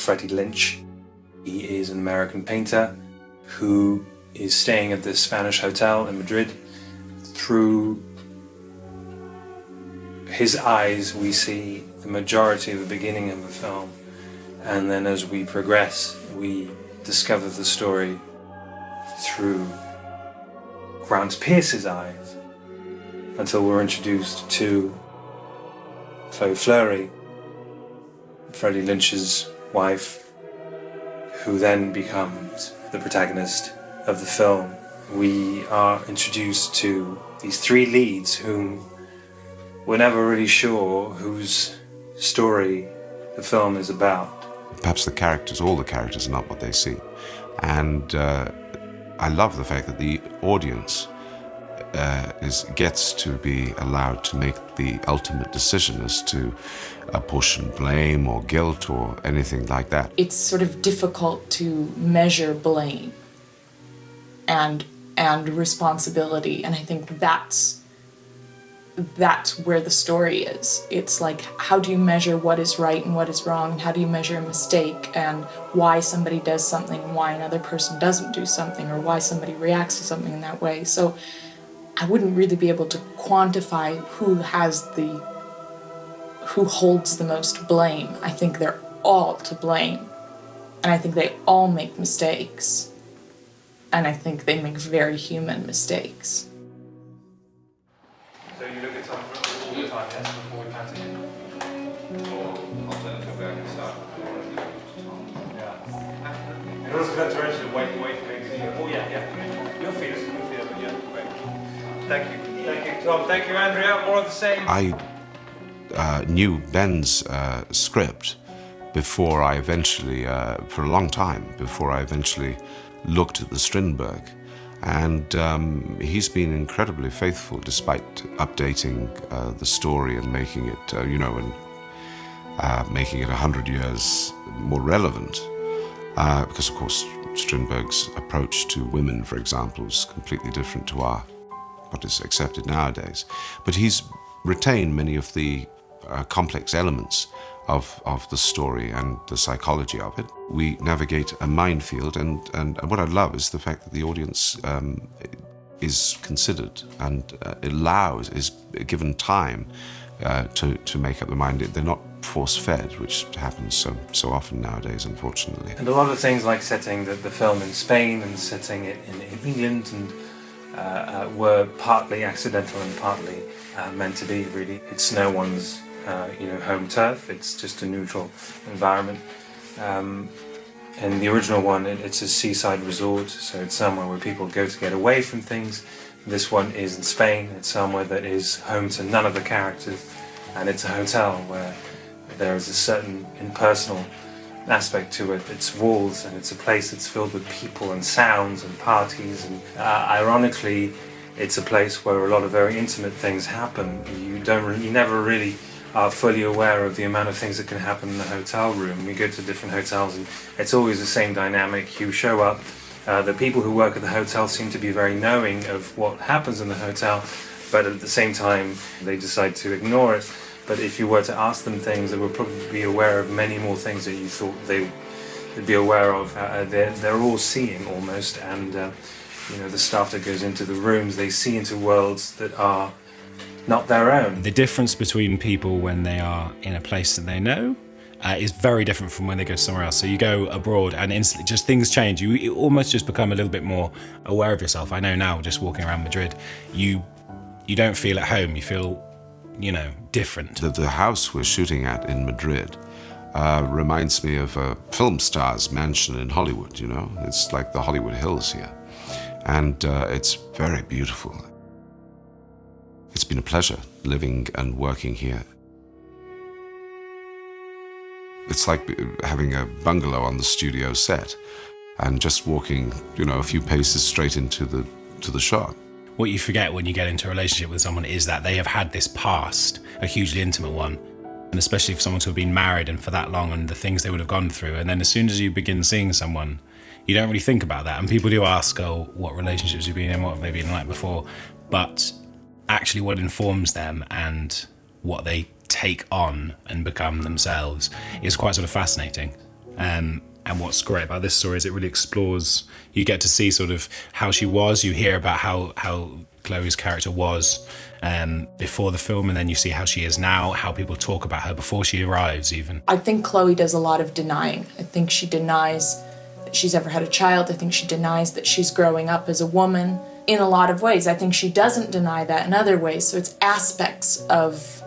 Freddie Lynch. He is an American painter who is staying at this Spanish hotel in Madrid. Through his eyes, we see the majority of the beginning of the film, and then as we progress, we discover the story through Grant Pierce's eyes, until we're introduced to Chloe Fleury, Freddie Lynch's wife, who then becomes the protagonist of the film. We are introduced to these three leads whom we're never really sure whose story the film is about. Perhaps all the characters are not what they see. And I love the fact that the audience gets to be allowed to make the ultimate decision as to apportion blame or guilt or anything like that. It's sort of difficult to measure blame and responsibility, and I think that's where the story is. It's like, how do you measure what is right and what is wrong, and how do you measure a mistake, and why somebody does something and why another person doesn't do something, or why somebody reacts to something in that way. So I wouldn't really be able to quantify who holds the most blame. I think they're all to blame, and I think they all make mistakes, and I think they make very human mistakes. So you look at time all the time, yes, before we pass it in? Or alternative way I can start. Yeah. In order for that to actually wait maybe. Oh yeah. You'll feel it, but yeah, great. Thank you, Tom. Thank you, Andrea. More of the same. I knew Ben's script before I eventually, for a long time, before I eventually looked at the Strindberg. And he's been incredibly faithful despite updating the story and making it, making it 100 years more relevant. Because, of course, Strindberg's approach to women, for example, is completely different to what is accepted nowadays. But he's retained many of the complex elements of the story and the psychology of it. We navigate a minefield, and what I love is the fact that the audience is considered and is given time to make up their mind. They're not force-fed, which happens so often nowadays, unfortunately. And a lot of things like setting the film in Spain and setting it in England and were partly accidental and partly meant to be, really. It's no one's home turf. It's just a neutral environment. And the original one, it's a seaside resort, so it's somewhere where people go to get away from things. This one is in Spain. It's somewhere that is home to none of the characters, and it's a hotel where there is a certain impersonal aspect to it. It's walls, and it's a place that's filled with people and sounds and parties, and ironically, it's a place where a lot of very intimate things happen. You never really are fully aware of the amount of things that can happen in the hotel room. You go to different hotels and it's always the same dynamic. You show up, the people who work at the hotel seem to be very knowing of what happens in the hotel, but at the same time they decide to ignore it. But if you were to ask them things, they would probably be aware of many more things that you thought they'd be aware of. They're all seeing almost, and the staff that goes into the rooms, they see into worlds that are not their own. The difference between people when they are in a place that they know is very different from when they go somewhere else. So you go abroad and instantly just things change. You almost just become a little bit more aware of yourself. I know now, just walking around Madrid, you don't feel at home. You feel, different. The house we're shooting at in Madrid reminds me of a film star's mansion in Hollywood, It's like the Hollywood Hills here. And it's very beautiful. It's been a pleasure living and working here. It's like having a bungalow on the studio set and just walking, a few paces straight into the shot. What you forget when you get into a relationship with someone is that they have had this past, a hugely intimate one, and especially for someone to have been married and for that long and the things they would have gone through. And then as soon as you begin seeing someone, you don't really think about that. And people do ask, what relationships you've been in, what have they been like before? But actually what informs them and what they take on and become themselves is quite sort of fascinating. And what's great about this story is it really explores, you get to see sort of how she was, you hear about how Chloe's character was before the film, and then you see how she is now, how people talk about her before she arrives even. I think Chloe does a lot of denying. I think she denies that she's ever had a child. I think she denies that she's growing up as a woman in a lot of ways. I think she doesn't deny that in other ways. So it's aspects of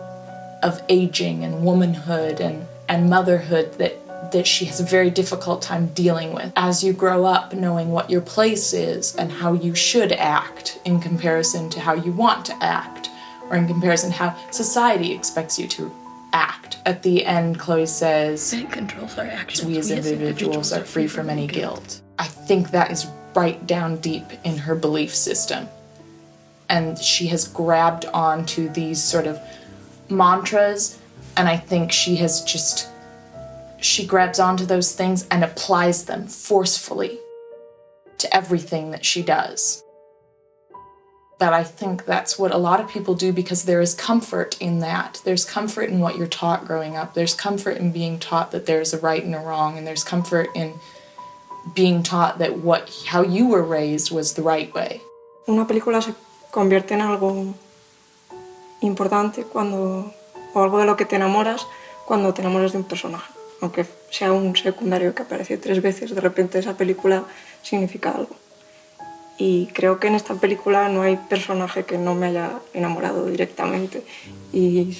aging and womanhood and motherhood that she has a very difficult time dealing with. As you grow up, knowing what your place is and how you should act in comparison to how you want to act, or in comparison to how society expects you to act. At the end, Chloe says, "It controls our actions. We as individuals are free from any guilt." I think that is right down deep in her belief system. And she has grabbed onto these sort of mantras, and I think she grabs onto those things and applies them forcefully to everything that she does. But I think that's what a lot of people do, because there is comfort in that. There's comfort in what you're taught growing up. There's comfort in being taught that there's a right and a wrong, and there's comfort in being taught that how you were raised was the right way. Una película se convierte en algo importante o algo de lo que te enamoras cuando te enamoras de un personaje. Aunque sea un secundario que aparece 3 veces, de repente esa película significa algo. Y creo que en esta película no hay personaje que no me haya enamorado directamente. Y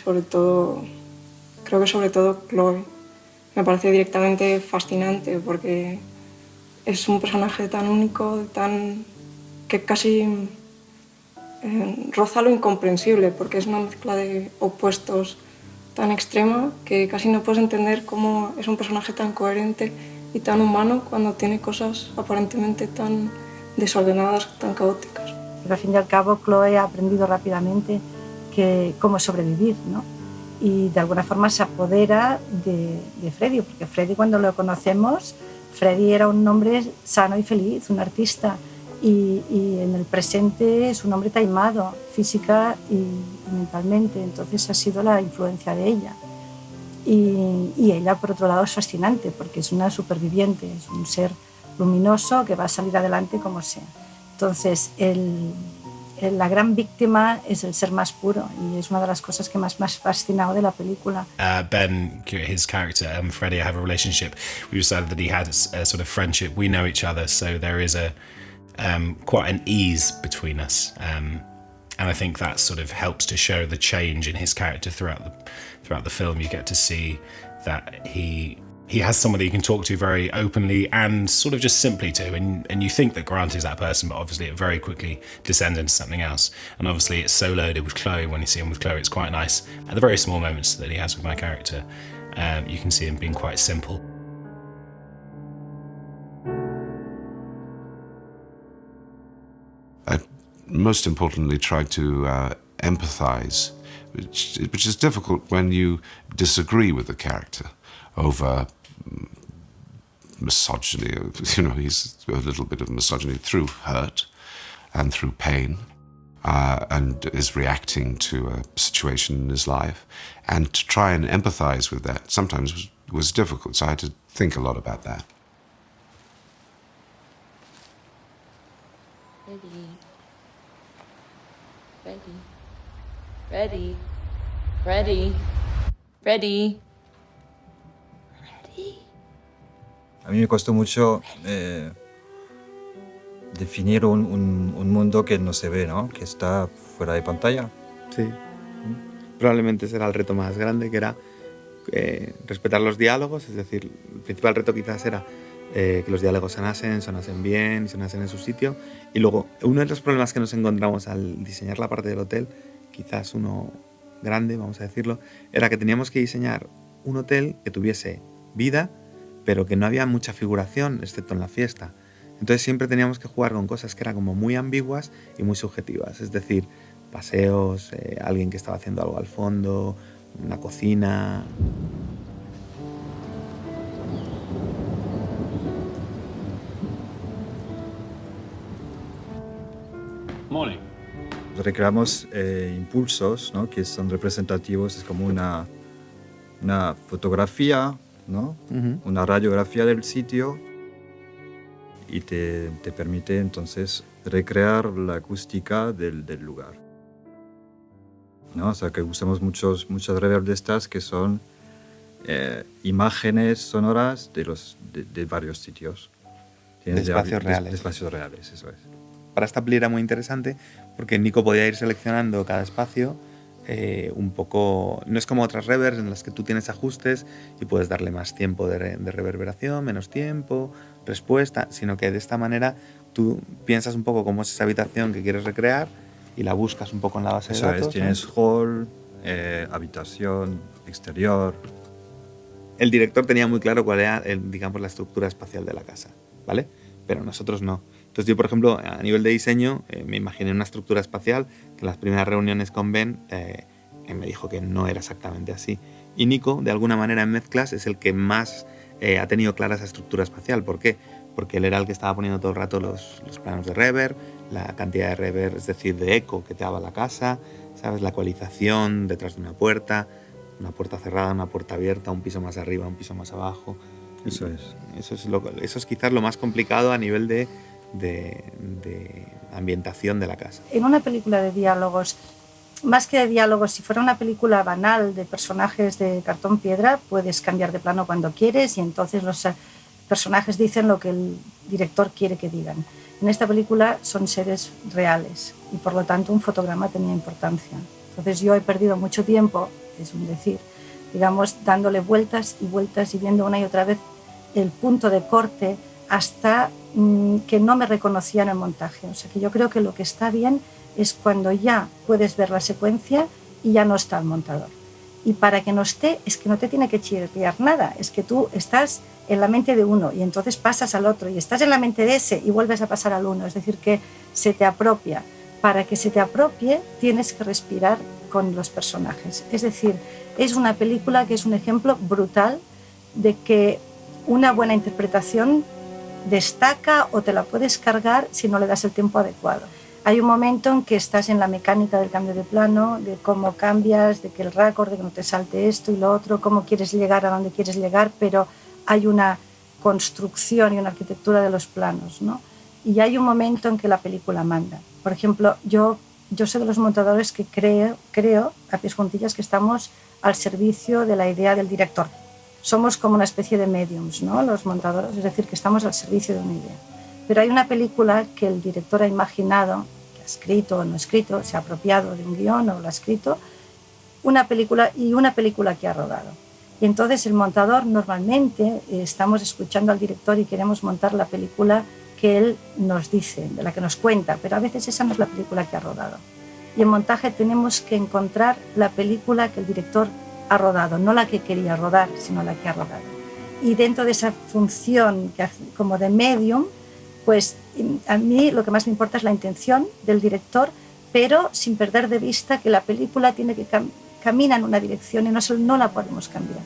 creo que sobre todo Chloe me parece directamente fascinante, porque es un personaje tan único, que casi roza lo incomprensible, porque es una mezcla de opuestos tan extrema que casi no puedes entender cómo es un personaje tan coherente y tan humano cuando tiene cosas aparentemente tan desordenadas, tan caóticas. Pero al fin y al cabo, Chloe ha aprendido rápidamente cómo sobrevivir, ¿no? Y de alguna forma se apodera de Freddy, porque Freddy, cuando lo conocemos, Freddy era un hombre sano y feliz, un artista, y en el presente es un hombre taimado, física y mentalmente. Entonces ha sido la influencia de ella. Y ella, por otro lado, es fascinante, porque es una superviviente, es un ser luminoso que va a salir adelante como sea. Entonces, la gran víctima es el ser más puro, y es una de las cosas que más me ha fascinado de la película. Ben, his character, Freddie, I have a relationship. We decided that he had a sort of friendship. We know each other, so there is quite an ease between us. And I think that sort of helps to show the change in his character throughout the film. You get to see that he has someone that you can talk to very openly and sort of just simply to, and you think that Grant is that person, but obviously it very quickly descends into something else. And obviously it's so loaded with Chloe. When you see him with Chloe, it's quite nice. At the very small moments that he has with my character, you can see him being quite simple. I most importantly tried to empathize, which is difficult when you disagree with the character over misogyny. He's a little bit of misogyny through hurt and through pain, and is reacting to a situation in his life. And to try and empathize with that sometimes was difficult, so I had to think a lot about that. Ready. A mí me costó mucho definir un mundo que no se ve, ¿no? Que está fuera de pantalla. Sí. Probablemente será el reto más grande, que era respetar los diálogos. Es decir, el principal reto quizás era que los diálogos sonasen bien y sonasen en su sitio. Y luego, uno de los problemas que nos encontramos al diseñar la parte del hotel, quizás uno grande, vamos a decirlo, era que teníamos que diseñar un hotel que tuviese vida, pero que no había mucha figuración, excepto en la fiesta. Entonces siempre teníamos que jugar con cosas que eran como muy ambiguas y muy subjetivas. Es decir, paseos, alguien que estaba haciendo algo al fondo, una cocina. Morning. Recreamos impulsos, ¿no? Que son representativos, es como una fotografía ¿no? Una radiografía del sitio y te permite entonces recrear la acústica del lugar, ¿no? O sea, que usamos muchas reverb de estas que son imágenes sonoras de varios sitios. De espacios reales. De espacios reales, eso es. Para esta peli era muy interesante porque Nico podía ir seleccionando cada espacio un poco... No es como otras reverbs en las que tú tienes ajustes y puedes darle más tiempo de reverberación, menos tiempo, respuesta, sino que de esta manera tú piensas un poco cómo es esa habitación que quieres recrear y la buscas un poco en la base de datos. Eso es, tienes hall, habitación, exterior. El director tenía muy claro cuál era, digamos, la estructura espacial de la casa, ¿vale? Pero nosotros no. Entonces yo, por ejemplo, a nivel de diseño, me imaginé una estructura espacial que en las primeras reuniones con Ben me dijo que no era exactamente así. Y Nico, de alguna manera en mezclas, es el que más ha tenido clara esa estructura espacial. ¿Por qué? Porque él era el que estaba poniendo todo el rato los planos de reverb, la cantidad de reverb, es decir, de eco que te daba la casa, ¿sabes? La ecualización detrás de una puerta cerrada, una puerta abierta, un piso más arriba, un piso más abajo. Eso es. Eso es quizás lo más complicado a nivel de ambientación de la casa. En una película de diálogos, más que de diálogos, si fuera una película banal de personajes de cartón piedra, puedes cambiar de plano cuando quieres y entonces los personajes dicen lo que el director quiere que digan. En esta película son seres reales y por lo tanto un fotograma tenía importancia. Entonces yo he perdido mucho tiempo, es un decir, digamos, dándole vueltas y vueltas y viendo una y otra vez el punto de corte hasta que no me reconocía en el montaje. O sea que yo creo que lo que está bien es cuando ya puedes ver la secuencia y ya no está el montador. Y para que no esté, es que no te tiene que chirriar nada, es que tú estás en la mente de uno y entonces pasas al otro y estás en la mente de ese y vuelves a pasar al uno, es decir, que se te apropia. Para que se te apropie tienes que respirar con los personajes. Es decir, es una película que es un ejemplo brutal de que una buena interpretación destaca o te la puedes cargar si no le das el tiempo adecuado. Hay un momento en que estás en la mecánica del cambio de plano, de cómo cambias, de que el raccord, de que no te salte esto y lo otro, cómo quieres llegar a donde quieres llegar, pero hay una construcción y una arquitectura de los planos, ¿no? Y hay un momento en que la película manda. Por ejemplo, yo soy de los montadores que creo a pies juntillas que estamos al servicio de la idea del director. Somos como una especie de mediums, ¿no? Los montadores, es decir, que estamos al servicio de una idea. Pero hay una película que el director ha imaginado, que ha escrito o no escrito, se ha apropiado de un guión o lo ha escrito, una película que ha rodado. Y entonces el montador normalmente estamos escuchando al director y queremos montar la película que él nos dice, de la que nos cuenta, pero a veces esa no es la película que ha rodado. Y en montaje tenemos que encontrar la película que el director ha rodado, no la que quería rodar, sino la que ha rodado. Y dentro de esa función que hace como de medium, pues a mí lo que más me importa es la intención del director, pero sin perder de vista que la película tiene que camina en una dirección y no la podemos cambiar.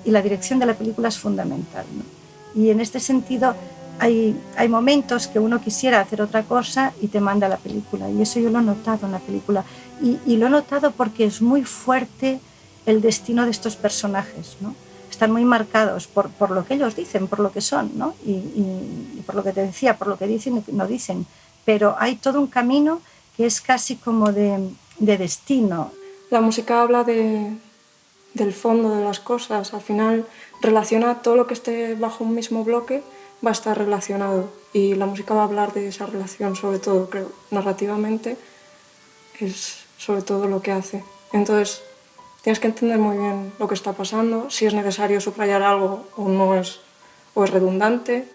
Y la dirección de la película es fundamental, ¿no? Y en este sentido hay momentos que uno quisiera hacer otra cosa y te manda la película. Y eso yo lo he notado en la película. Y lo he notado porque es muy fuerte el destino de estos personajes, ¿no? Están muy marcados por lo que ellos dicen, por lo que son, ¿no? Y por lo que te decía, por lo que dicen y no dicen. Pero hay todo un camino que es casi como de destino. La música habla del fondo de las cosas. Al final relaciona todo lo que esté bajo un mismo bloque, va a estar relacionado. Y la música va a hablar de esa relación, sobre todo, creo, narrativamente, es sobre todo lo que hace. Entonces, tienes que entender muy bien lo que está pasando, si es necesario subrayar algo o no es, o es redundante,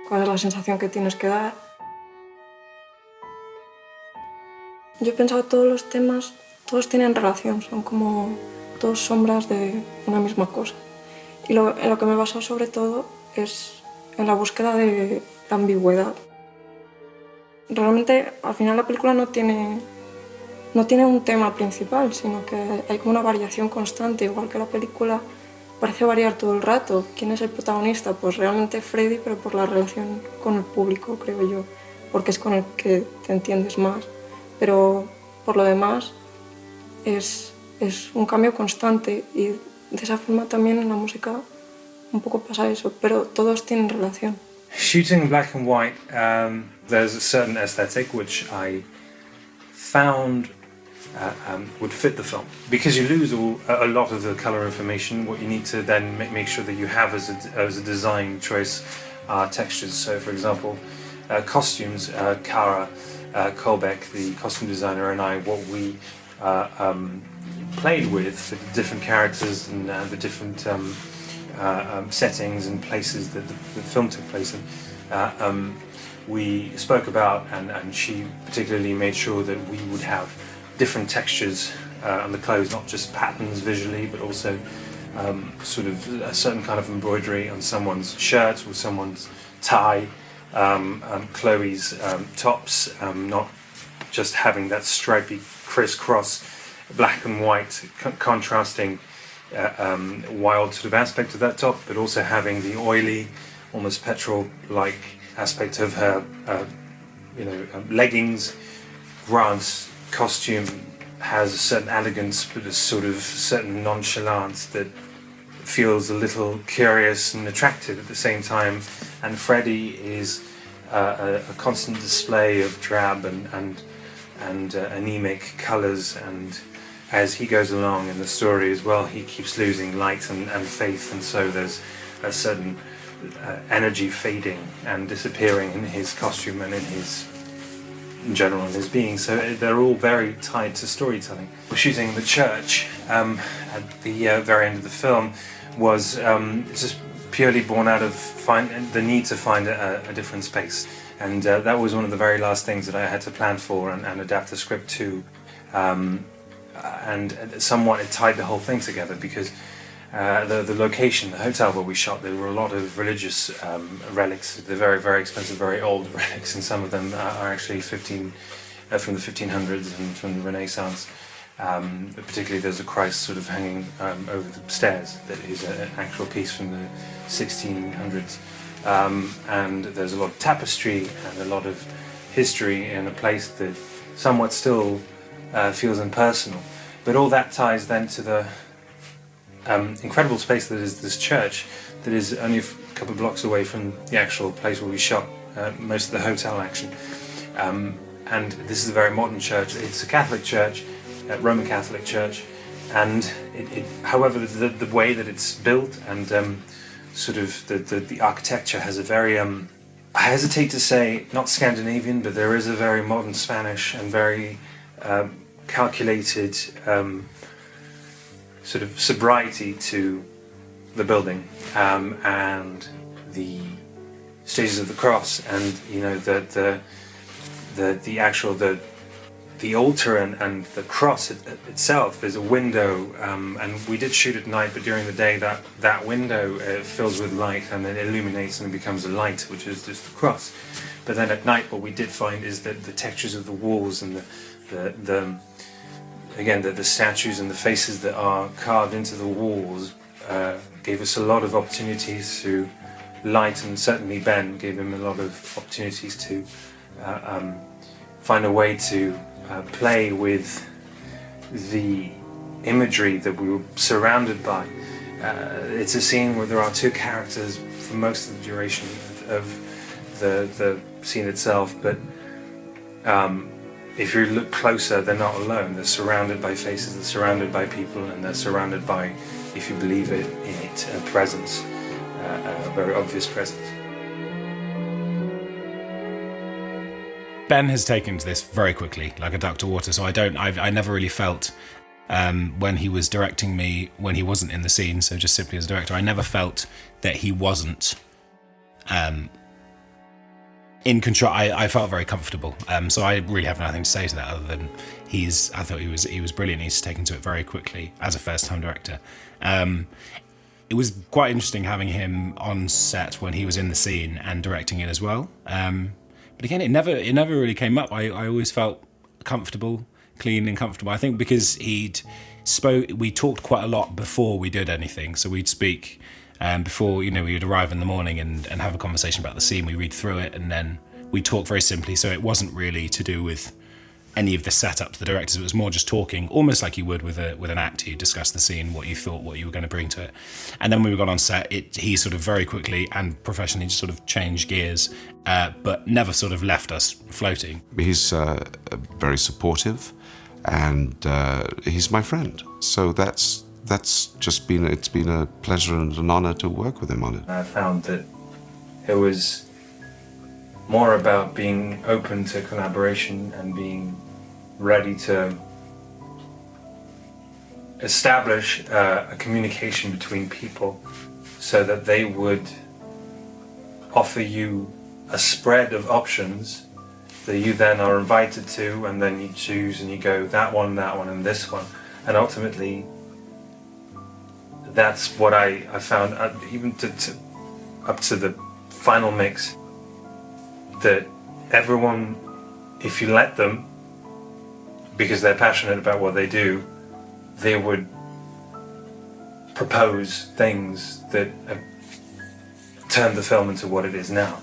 cuál es la sensación que tienes que dar. Yo he pensado que todos los temas, todos tienen relación, son como todos sombras de una misma cosa. Y en lo que me he basado sobre todo es en la búsqueda de la ambigüedad. Realmente al final la película no tiene un tema principal, sino que hay como una variación constante, igual que la película parece variar todo el rato. ¿Quién es el protagonista? Pues realmente Freddy, pero por la relación con el público, creo yo, porque es con el que te entiendes más. Pero por lo demás es un cambio constante y de esa forma también en la música un poco pasa eso, pero todos tienen relación. Shooting in black and white, there's a certain aesthetic which I found would fit the film. Because you lose a lot of the colour information, what you need to then make sure that you have as a design choice are textures. So for example, costumes, Cura, Kolbeck, the costume designer, and I, what we played with the different characters and the different settings and places that the film took place in, we spoke about, and she particularly made sure that we would have different textures on the clothes, not just patterns visually, but also sort of a certain kind of embroidery on someone's shirt or someone's tie, Chloe's tops, not just having that stripy crisscross black and white contrasting wild sort of aspect of that top, but also having the oily, almost petrol-like aspect of her, leggings. Grant's costume has a certain elegance, but a sort of certain nonchalance that feels a little curious and attractive at the same time. And Freddie is a constant display of drab and anemic colours, and as he goes along in the story as well, he keeps losing light and faith, and so there's a certain energy fading and disappearing in his costume and in general in his being. So they're all very tied to storytelling. Shooting in the church at the very end of the film was just purely born out of the need to find a different space, and that was one of the very last things that I had to plan for and adapt the script to. And somewhat it tied the whole thing together, because the location, the hotel where we shot, there were a lot of religious relics. They're very, very expensive, very old relics, and some of them are actually from the 1500s and from the Renaissance. Particularly there's a Christ sort of hanging over the stairs that is an actual piece from the 1600s. And there's a lot of tapestry and a lot of history in a place that somewhat still feels impersonal. But all that ties then to the incredible space that is this church, that is only a couple of blocks away from the actual place where we shot most of the hotel action. And this is a very modern church. It's a Catholic church, a Roman Catholic church, and however the way that it's built and sort of the architecture has a very I hesitate to say not Scandinavian, but there is a very modern Spanish and very calculated sort of sobriety to the building, and the stages of the cross, and the altar and the cross itself is a window, and we did shoot at night, but during the day that window fills with light and then illuminates and becomes a light, which is just the cross. But then at night what we did find is that the textures of the walls and the statues and the faces that are carved into the walls gave us a lot of opportunities to light, and certainly Ben gave him a lot of opportunities to find a way to play with the imagery that we were surrounded by. It's a scene where there are two characters for most of the duration of the scene itself, but if you look closer, they're not alone. They're surrounded by faces, they're surrounded by people, and they're surrounded by, if you believe it, a presence, a very obvious presence. Ben has taken to this very quickly, like a duck to water. So I never really felt when he was directing me, when he wasn't in the scene. So just simply as a director, I never felt that he wasn't in control. I felt very comfortable. So I really have nothing to say to that other than I thought he was brilliant. He's taken to it very quickly as a first-time director. It was quite interesting having him on set when he was in the scene and directing it as well. But again, it never really came up. I always felt comfortable, clean and comfortable. I think because we talked quite a lot before we did anything. So we'd speak before, we'd arrive in the morning and have a conversation about the scene. We read through it and then we talk very simply. So it wasn't really to do with any of the setup to the directors. It was more just talking, almost like you would with an actor. You discuss the scene, what you thought, what you were going to bring to it. And then when we got on set, he sort of very quickly and professionally just sort of changed gears, but never sort of left us floating. He's very supportive, and he's my friend. So that's just been a pleasure and an honor to work with him on it. I found that it was more about being open to collaboration and being ready to establish a communication between people so that they would offer you a spread of options that you then are invited to, and then you choose and you go that one, and this one. And ultimately, that's what I found, even up to the final mix, that everyone, if you let them, because they're passionate about what they do, they would propose things that have turned the film into what it is now.